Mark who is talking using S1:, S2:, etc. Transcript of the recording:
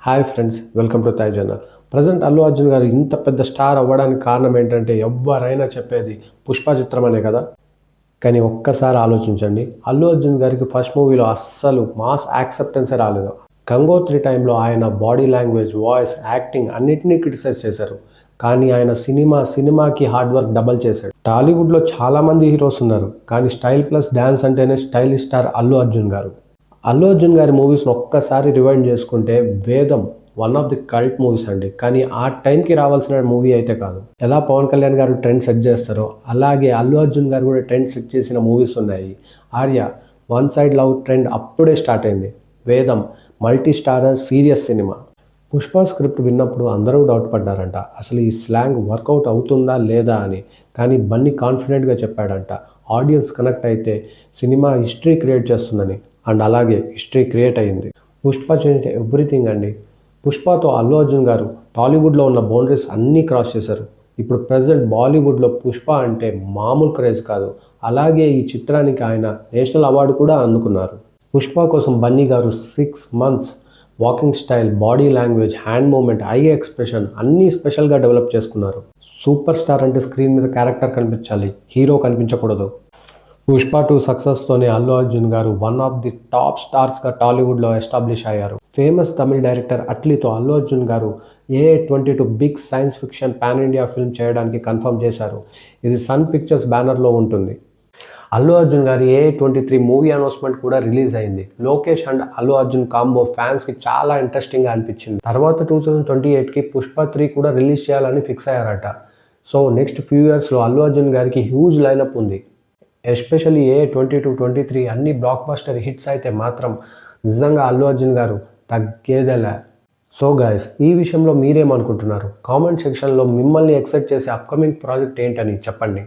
S1: Hi friends, welcome to Thai channel. Present Allu Arjun గారు ఇంత పెద్ద స్టార్ అవ్వడానికి కారణం ఏంటంటే ఎవరైనా చెప్పేది పుష్ప చిత్రం అనే కదా. కానీ ఒక్కసారి ఆలోచించండి, అల్లు అర్జున్ గారికి ఫస్ట్ మూవీలో అస్సలు మాస్ యాక్సెప్టెన్సే రాలేదు. గంగోత్రి టైంలో ఆయన బాడీ లాంగ్వేజ్, వాయిస్, యాక్టింగ్ అన్నిటినీ క్రిటిసైజ్ చేశారు. కానీ ఆయన సినిమాకి హార్డ్ వర్క్ డబల్ చేశాడు. టాలీవుడ్లో చాలామంది హీరోస్ ఉన్నారు, కానీ స్టైల్ ప్లస్ డ్యాన్స్ అంటేనే స్టైలిష్ స్టార్ అల్లు అర్జున్ గారు. అల్లు అర్జున్ గారి మూవీస్ని ఒక్కసారి రివైండ్ చేసుకుంటే వేదం one of the cult movies అండి. కానీ ఆ టైంకి రావాల్సిన మూవీ అయితే కాదు. ఎలా పవన్ కళ్యాణ్ గారు ట్రెండ్ సెట్ చేస్తారో అలాగే అల్లు అర్జున్ గారు కూడా ట్రెండ్ సెట్ చేసిన మూవీస్ ఉన్నాయి. Arya one side love trend అప్పుడే స్టార్ట్ అయింది. వేదం multi starrer serious cinema. Pushpa script విన్నప్పుడు అందరూ డౌట్ పడ్డారంట, అసలు ఈ స్లాంగ్ వర్కౌట్ అవుతుందా లేదా అని. కానీ బన్నీ కాన్ఫిడెంట్గా చెప్పాడంట, ఆడియన్స్ కనెక్ట్ అయితే సినిమా హిస్టరీ క్రియేట్ చేస్తుందని. అండ్ అలాగే హిస్టరీ క్రియేట్ అయ్యింది. పుష్ప చేంజ్ ఎవ్రీథింగ్ అండి. పుష్పతో అల్లు అర్జున్ గారు టాలీవుడ్లో ఉన్న బౌండరీస్ అన్నీ క్రాస్ చేశారు. ఇప్పుడు ప్రజెంట్ బాలీవుడ్లో పుష్ప అంటే మామూలు క్రేజ్ కాదు. అలాగే ఈ చిత్రానికి ఆయన నేషనల్ అవార్డు కూడా అందుకున్నారు. పుష్ప కోసం బన్నీ గారు 6 months walking style, body language, hand movement, eye expression అన్నీ స్పెషల్గా డెవలప్ చేసుకున్నారు. సూపర్ స్టార్ అంటే స్క్రీన్ మీద క్యారెక్టర్ కనిపించాలి, హీరో కనిపించకూడదు. పుష్ప 2 సక్సెస్తోనే అల్లు అర్జున్ గారు వన్ ఆఫ్ ది టాప్ స్టార్స్గా టాలీవుడ్లో ఎస్టాబ్లిష్ అయ్యారు. ఫేమస్ తమిళ్ డైరెక్టర్ అట్లీతో అల్లు అర్జున్ గారు AA22 big science fiction pan India film చేయడానికి కన్ఫర్మ్ చేశారు. ఇది సన్ పిక్చర్స్ బ్యానర్లో ఉంటుంది. అల్లు అర్జున్ గారి AA23 మూవీ అనౌన్స్మెంట్ కూడా రిలీజ్ అయింది. లోకేష్ అండ్ అల్లు అర్జున్ కాంబో ఫ్యాన్స్కి చాలా ఇంట్రెస్టింగ్గా అనిపించింది. తర్వాత 2028కి పుష్ప 3 కూడా రిలీజ్ చేయాలని ఫిక్స్ అయ్యారట. సో నెక్స్ట్ ఫ్యూ ఇయర్స్లో అల్లు అర్జున్ గారికి హ్యూజ్ లైనప్ ఉంది. ఎస్పెషల్లీ AA22, 23 అన్ని బ్లాక్ బస్టర్ హిట్స్ అయితే మాత్రం నిజంగా అల్లు అర్జున్ గారు తగ్గేదేలే. సో గైస్, ఈ విషయంలో మీరేమనుకుంటున్నారు? కామెంట్ సెక్షన్లో మిమ్మల్ని ఎక్సైట్ చేసే అప్కమింగ్ ప్రాజెక్ట్ ఏంటని చెప్పండి.